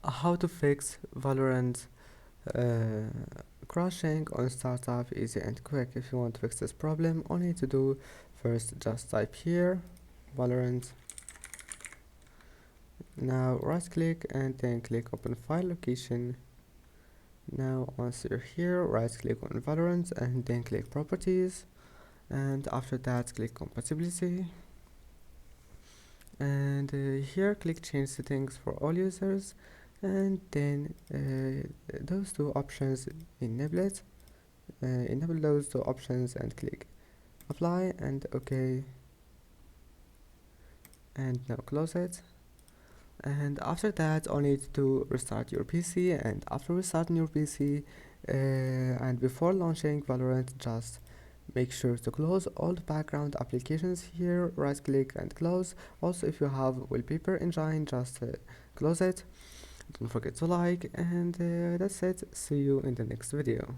How to fix Valorant uh, crashing on startup, easy and quick. If you want to fix this problem, all you need to do first, just type here Valorant. Now right click and then click open file location. Now once you're here, right click on Valorant and then click properties, and after that click compatibility, and here click change settings for all users, and then those two options, enable it, enable those two options and click apply and OK, and now close it. And after that, all you need to restart your PC, and after restarting your PC and before launching Valorant, just make sure to close all the background applications here, right click and close. Also, if you have wallpaper engine, just close it. Don't forget to like, and that's it. See you in the next video.